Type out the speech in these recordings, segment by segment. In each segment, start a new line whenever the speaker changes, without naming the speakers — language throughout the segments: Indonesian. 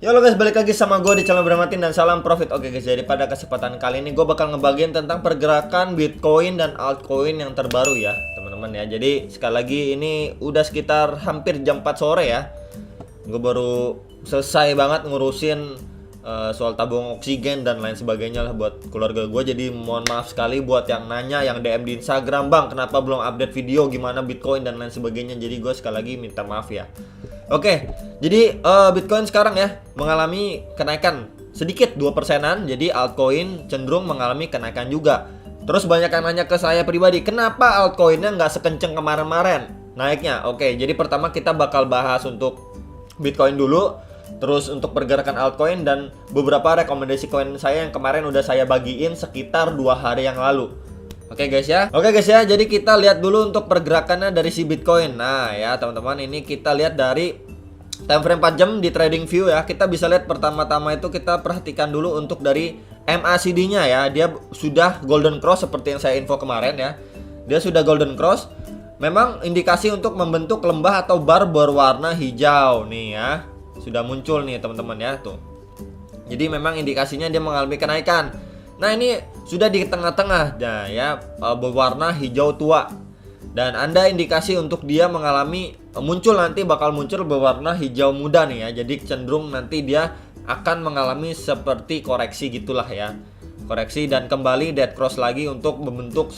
Yo lo guys, balik lagi sama gue di channel Bramatin dan salam profit. Oke guys, jadi pada kesempatan kali ini gue bakal ngebagiin tentang pergerakan Bitcoin dan altcoin yang terbaru ya teman-teman ya. Jadi sekali lagi ini udah sekitar hampir jam 4 sore ya. Gue baru selesai banget ngurusin soal tabung oksigen dan lain sebagainya lah buat keluarga gue. Jadi mohon maaf sekali buat yang nanya, yang DM di Instagram, bang kenapa belum update video gimana Bitcoin dan lain sebagainya. Jadi gue sekali lagi minta maaf ya. Oke, jadi Bitcoin sekarang ya mengalami kenaikan sedikit 2%-an. Jadi altcoin cenderung mengalami kenaikan juga. Terus banyak yang nanya ke saya pribadi, kenapa altcoinnya nggak sekenceng kemarin-kemarin naiknya? Oke, jadi pertama kita bakal bahas untuk Bitcoin dulu, terus untuk pergerakan altcoin dan beberapa rekomendasi koin saya yang kemarin udah saya bagiin sekitar 2 hari yang lalu. Oke guys ya, jadi kita lihat dulu untuk pergerakannya dari si Bitcoin. Nah ya teman-teman, ini kita lihat dari time frame 4 jam di TradingView ya. Kita bisa lihat pertama-tama itu kita perhatikan dulu untuk dari MACD-nya ya. Dia sudah golden cross seperti yang saya info kemarin ya. Dia sudah golden cross. Memang indikasi untuk membentuk lembah atau bar berwarna hijau nih ya. Sudah muncul nih teman-teman ya tuh. Jadi memang indikasinya dia mengalami kenaikan. Nah ini sudah di tengah-tengah nah, ya berwarna hijau tua. Dan Anda indikasi untuk dia mengalami nanti bakal muncul berwarna hijau muda nih ya. Jadi cenderung nanti dia akan mengalami seperti koreksi gitulah ya. Koreksi dan kembali dead cross lagi untuk membentuk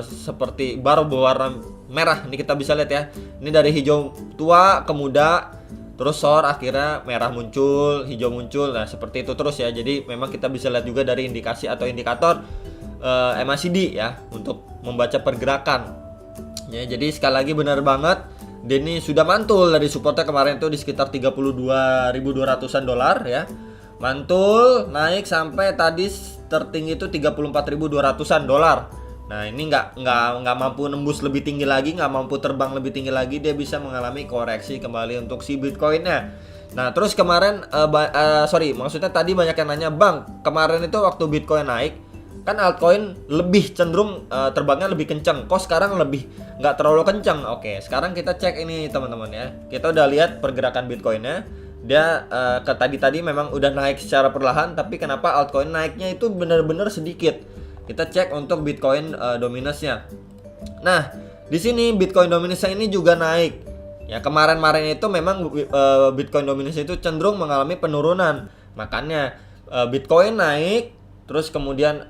seperti bar berwarna merah. Ini kita bisa lihat ya. Ini dari hijau tua ke muda, terus akhirnya merah muncul, hijau muncul. Nah seperti itu terus ya. Jadi memang kita bisa lihat juga dari indikasi atau indikator MACD ya untuk membaca pergerakan ya. Jadi sekali lagi benar banget, Denny sudah mantul dari supportnya kemarin tuh di sekitar 32.200-an dolar ya. Mantul naik sampai tadi tertinggi itu 34.200-an dolar. Nah ini nggak mampu nembus lebih tinggi lagi, nggak mampu terbang lebih tinggi lagi, dia bisa mengalami koreksi kembali untuk si Bitcoinnya. Nah terus kemarin maksudnya tadi banyak yang nanya, bang kemarin itu waktu Bitcoin naik kan altcoin lebih cenderung terbangnya lebih kencang, kok sekarang lebih nggak terlalu kencang. Oke, sekarang kita cek ini teman-teman ya. Kita udah lihat pergerakan Bitcoinnya, dia tadi memang udah naik secara perlahan, tapi kenapa altcoin naiknya itu benar-benar sedikit. Kita cek untuk Bitcoin dominance-nya. Nah, di sini Bitcoin dominance ini juga naik. Ya, kemarin-kemarin itu memang Bitcoin dominance itu cenderung mengalami penurunan. Makanya Bitcoin naik, terus kemudian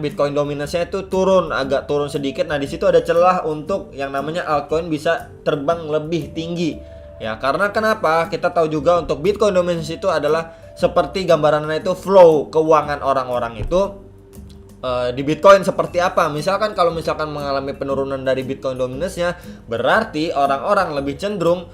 Bitcoin dominance-nya itu agak turun sedikit. Nah, di situ ada celah untuk yang namanya altcoin bisa terbang lebih tinggi. Ya, karena kenapa? Kita tahu juga untuk Bitcoin dominance itu adalah seperti gambarannya itu flow keuangan orang-orang itu di Bitcoin seperti apa. Misalkan kalau mengalami penurunan dari Bitcoin dominance-nya, berarti orang-orang lebih cenderung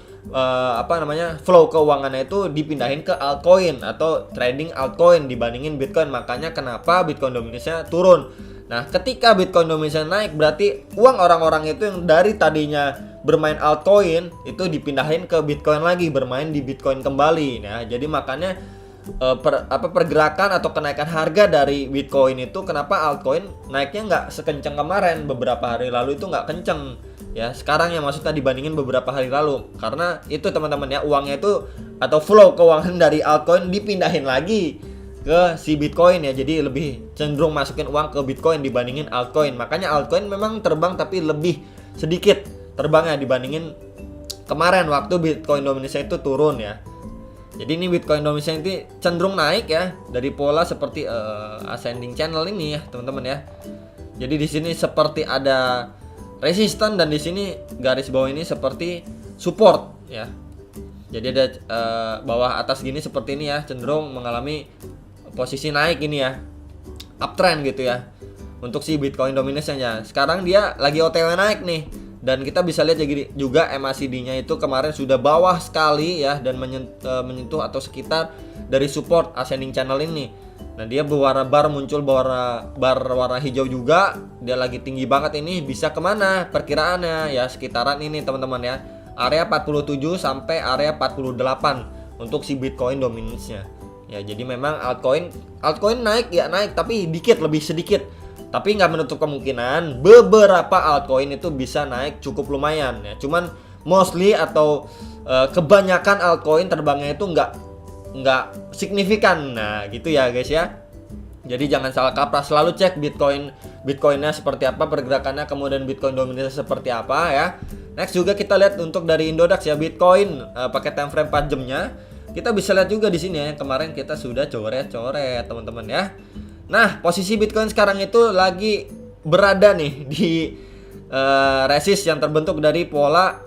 flow keuangannya itu dipindahin ke altcoin atau trading altcoin dibandingin Bitcoin. Makanya kenapa Bitcoin dominance-nya turun. Nah, ketika Bitcoin dominance naik, berarti uang orang-orang itu yang dari tadinya bermain altcoin itu dipindahin ke Bitcoin lagi, bermain di Bitcoin kembali. Nah, jadi makanya pergerakan atau kenaikan harga dari Bitcoin itu kenapa altcoin naiknya nggak sekencang kemarin, beberapa hari lalu itu nggak kenceng ya. Sekarang yang maksudnya dibandingin beberapa hari lalu, karena itu teman-teman ya, uangnya itu atau flow keuangan dari altcoin dipindahin lagi ke si Bitcoin ya. Jadi lebih cenderung masukin uang ke Bitcoin dibandingin altcoin. Makanya altcoin memang terbang tapi lebih sedikit terbangnya dibandingin kemarin waktu Bitcoin dominance itu turun ya. Jadi ini Bitcoin dominance ini cenderung naik ya dari pola seperti ascending channel ini ya teman-teman ya. Jadi di sini seperti ada resisten dan di sini garis bawah ini seperti support ya. Jadi ada bawah atas gini seperti ini ya, cenderung mengalami posisi naik ini ya, uptrend gitu ya untuk si Bitcoin dominance-nya. Sekarang dia lagi OTW naik nih. Dan kita bisa lihat juga MACD-nya itu kemarin sudah bawah sekali ya, dan menyentuh atau sekitar dari support ascending channel ini. Nah dia berwarna bar, muncul warna hijau juga. Dia lagi tinggi banget ini, bisa kemana perkiraannya ya, sekitaran ini teman-teman ya, area 47 sampai area 48 untuk si Bitcoin dominance-nya. Ya jadi memang altcoin naik ya, naik tapi lebih sedikit. Tapi nggak menutup kemungkinan beberapa altcoin itu bisa naik cukup lumayan ya. Cuman mostly atau kebanyakan altcoin terbangnya itu nggak nggak signifikan. Nah gitu ya guys ya. Jadi jangan salah kaprah, selalu cek Bitcoinnya seperti apa pergerakannya, kemudian Bitcoin dominasi seperti apa ya. Next juga kita lihat untuk dari Indodax ya, Bitcoin pakai time frame 4 jamnya. Kita bisa lihat juga di sini ya, yang kemarin kita sudah coret-coret teman-teman ya. Nah, posisi Bitcoin sekarang itu lagi berada nih di resist yang terbentuk dari pola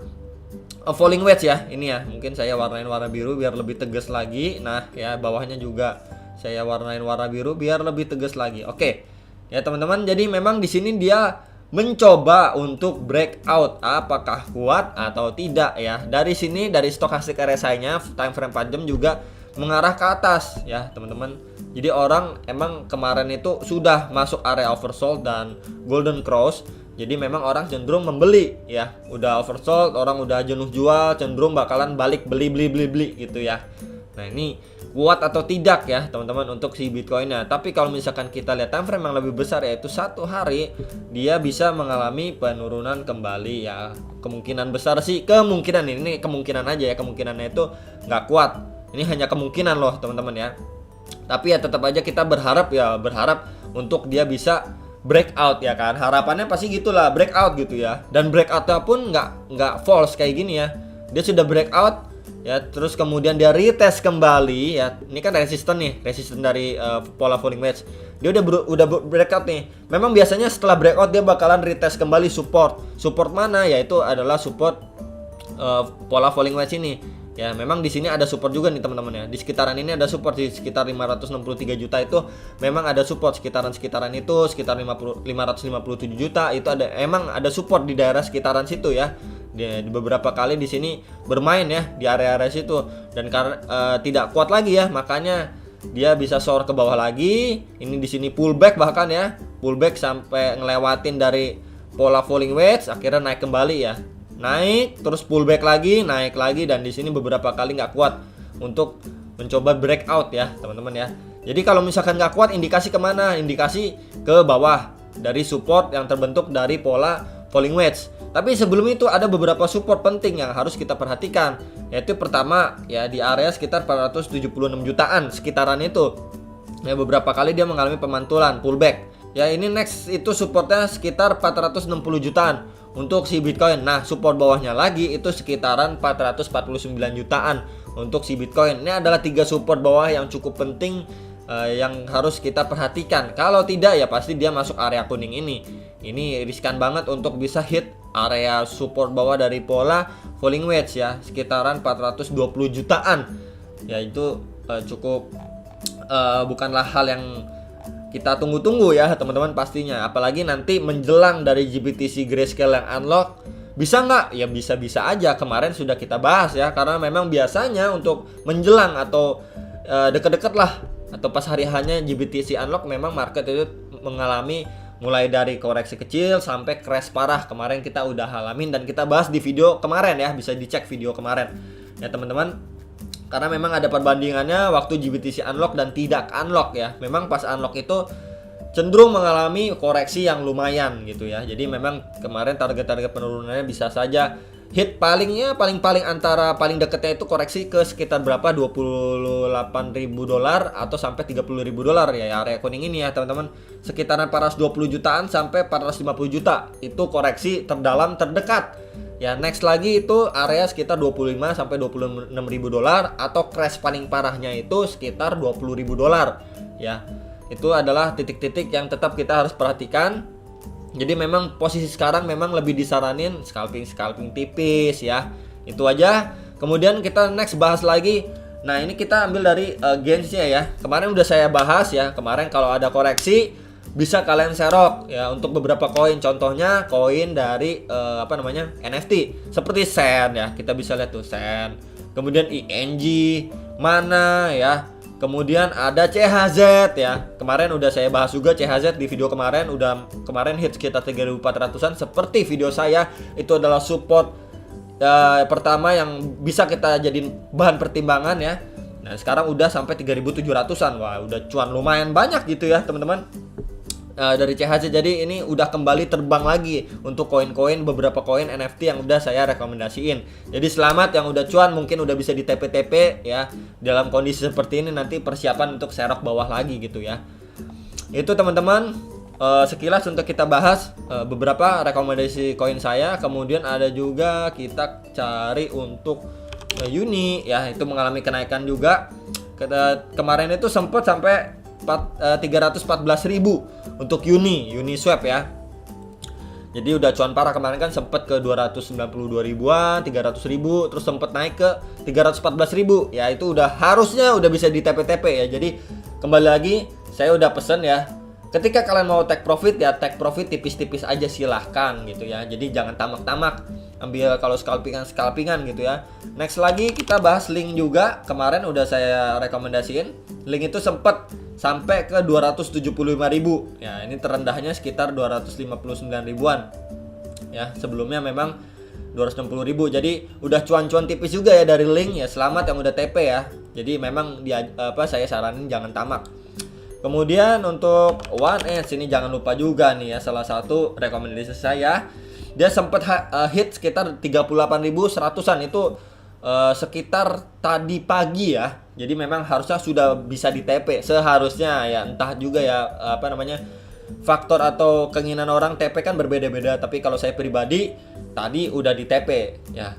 falling wedge ya. Ini ya, mungkin saya warnain warna biru biar lebih tegas lagi. Nah, ya bawahnya juga saya warnain warna biru biar lebih tegas lagi. Oke. Ya, teman-teman, jadi memang di sini dia mencoba untuk breakout, apakah kuat atau tidak ya. Dari sini dari stochastic RSI-nya time frame 4 jam juga mengarah ke atas ya, teman-teman. Jadi orang emang kemarin itu sudah masuk area oversold dan golden cross. Jadi memang orang cenderung membeli ya. Udah oversold, orang udah jenuh jual, cenderung bakalan balik beli gitu ya. Nah, ini kuat atau tidak ya teman-teman untuk si Bitcoinnya. Tapi kalau misalkan kita lihat time frame yang lebih besar, yaitu 1 hari, dia bisa mengalami penurunan kembali ya. Kemungkinan besar sih, kemungkinan ini kemungkinan aja ya, kemungkinannya itu nggak kuat. Ini hanya kemungkinan loh teman-teman ya. Tapi ya tetap aja kita berharap untuk dia bisa breakout ya kan. Harapannya pasti gitulah, breakout gitu ya. Dan breakoutnya pun nggak false kayak gini ya. Dia sudah breakout ya, terus kemudian dia retest kembali ya. Ini kan resisten dari pola falling wedge. Dia udah breakout nih. Memang biasanya setelah breakout dia bakalan retest kembali support mana, yaitu adalah support pola falling wedge ini. Ya, memang di sini ada support juga nih teman-teman ya. Di sekitaran ini ada support di sekitar 563 juta itu memang ada support sekitaran itu, sekitar 557 juta itu emang ada support di daerah sekitaran situ ya. Di beberapa kali di sini bermain ya di area-area situ, dan karena tidak kuat lagi ya, makanya dia bisa soar ke bawah lagi. Ini di sini pullback bahkan ya, pullback sampai ngelewatin dari pola falling wedge, akhirnya naik kembali ya. Naik terus pullback lagi, naik lagi, dan di sini beberapa kali nggak kuat untuk mencoba breakout ya teman-teman ya. Jadi kalau misalkan nggak kuat, indikasi kemana? Indikasi ke bawah dari support yang terbentuk dari pola falling wedge. Tapi sebelum itu ada beberapa support penting yang harus kita perhatikan, yaitu pertama ya di area sekitar 476 jutaan sekitaran itu. Ya, beberapa kali dia mengalami pemantulan pullback. Ya, ini next itu supportnya sekitar 460 jutaan untuk si Bitcoin. Nah, support bawahnya lagi itu sekitaran 449 jutaan untuk si Bitcoin. Ini adalah 3 support bawah yang cukup penting yang harus kita perhatikan. Kalau tidak ya pasti dia masuk area kuning ini. Ini riskan banget untuk bisa hit area support bawah dari pola falling wedge ya, sekitaran 420 jutaan. Ya, itu cukup bukanlah hal yang kita tunggu-tunggu ya teman-teman pastinya. Apalagi nanti menjelang dari GBTC Grayscale yang unlock, bisa nggak? Ya bisa-bisa aja. Kemarin sudah kita bahas ya, karena memang biasanya untuk menjelang atau deket-deket lah, atau pas hari hanya GBTC unlock, memang market itu mengalami mulai dari koreksi kecil sampai crash parah. Kemarin kita udah alamin dan kita bahas di video kemarin ya, bisa dicek video kemarin ya teman-teman. Karena memang ada perbandingannya waktu GBTC unlock dan tidak unlock ya. Memang pas unlock itu cenderung mengalami koreksi yang lumayan gitu ya. Jadi memang kemarin target-target penurunannya bisa saja hit paling antara paling dekatnya itu koreksi ke sekitar berapa, $28.000 atau sampai $30.000 ya area kuning ini ya teman-teman. Sekitaran 420 jutaan sampai 450 juta itu koreksi terdalam terdekat. Ya, next lagi itu area sekitar 25 sampai $26.000 atau crash paling parahnya itu sekitar $20.000 ya. Itu adalah titik-titik yang tetap kita harus perhatikan. Jadi memang posisi sekarang memang lebih disaranin scalping tipis ya. Itu aja. Kemudian kita next bahas lagi. Nah, ini kita ambil dari gauge-nya ya. Kemarin udah saya bahas ya. Kemarin kalau ada koreksi bisa kalian serok ya untuk beberapa koin, contohnya koin dari NFT seperti Sen ya, kita bisa lihat tuh Sen, kemudian ING, Mana ya, kemudian ada CHZ ya. Kemarin udah saya bahas juga CHZ di video kemarin, hit sekitar 3.400-an seperti video saya. Itu adalah support pertama yang bisa kita jadiin bahan pertimbangan ya. Nah, sekarang udah sampai 3.700-an. Wah, udah cuan lumayan banyak gitu ya teman-teman. dari CHZ. Jadi ini udah kembali terbang lagi untuk koin-koin, beberapa koin NFT yang udah saya rekomendasiin. Jadi selamat yang udah cuan, mungkin udah bisa di TP-TP ya. Dalam kondisi seperti ini nanti persiapan untuk serok bawah lagi gitu ya. Itu teman-teman, sekilas untuk kita bahas beberapa rekomendasi koin saya. Kemudian ada juga kita cari untuk Uni ya, itu mengalami kenaikan juga. Kemarin itu sempat sampai 314.000 untuk Uniswap ya. Jadi udah cuan parah, kemarin kan sempat ke 292 ribuan, 300 ribu, terus sempat naik ke 314 ribu. Ya itu harusnya udah bisa di TP-TP ya. Jadi kembali lagi saya udah pesen ya, ketika kalian mau take profit ya take profit tipis-tipis aja silahkan gitu ya. Jadi jangan tamak-tamak, ambil kalau scalpingan gitu ya. Next lagi kita bahas link juga, kemarin udah saya rekomendasiin. Link itu sempat sampai ke 275.000 ya, ini terendahnya sekitar 259 ribuan ya, sebelumnya memang 260.000. Jadi udah cuan-cuan tipis juga ya dari link ya. Selamat yang udah TP ya. Jadi memang saya saranin jangan tamak. Kemudian untuk One Edge ini jangan lupa juga nih ya, salah satu rekomendasi saya. Dia sempat hit sekitar 38.100-an itu sekitar tadi pagi ya. Jadi memang harusnya sudah bisa di TP seharusnya ya. Entah juga ya faktor atau keinginan orang TP kan berbeda-beda. Tapi kalau saya pribadi tadi udah di TP ya.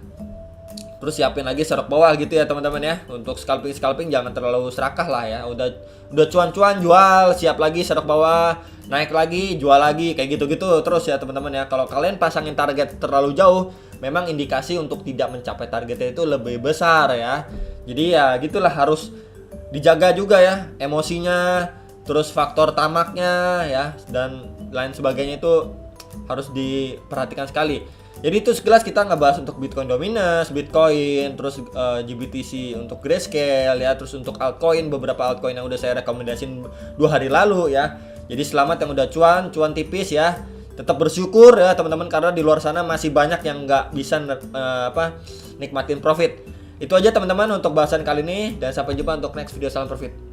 Terus siapin lagi serok bawah gitu ya teman-teman ya. Untuk scalping jangan terlalu serakah lah ya. Udah cuan-cuan jual, siap lagi serok bawah, naik lagi, jual lagi, kayak gitu-gitu terus ya teman-teman ya. Kalau kalian pasangin target terlalu jauh, memang indikasi untuk tidak mencapai targetnya itu lebih besar ya. Jadi ya gitulah, harus dijaga juga ya emosinya, terus faktor tamaknya ya, dan lain sebagainya itu harus diperhatikan sekali. Jadi itu sekilas kita ngebahas untuk Bitcoin Dominance, Bitcoin, terus GBTC untuk Grayscale ya, terus untuk altcoin, beberapa altcoin yang udah saya rekomendasiin 2 hari lalu ya. Jadi selamat yang udah cuan tipis ya. Tetap bersyukur ya teman-teman, karena di luar sana masih banyak yang nggak bisa nikmatin profit. Itu aja teman-teman untuk bahasan kali ini, dan sampai jumpa untuk next video. Salam profit.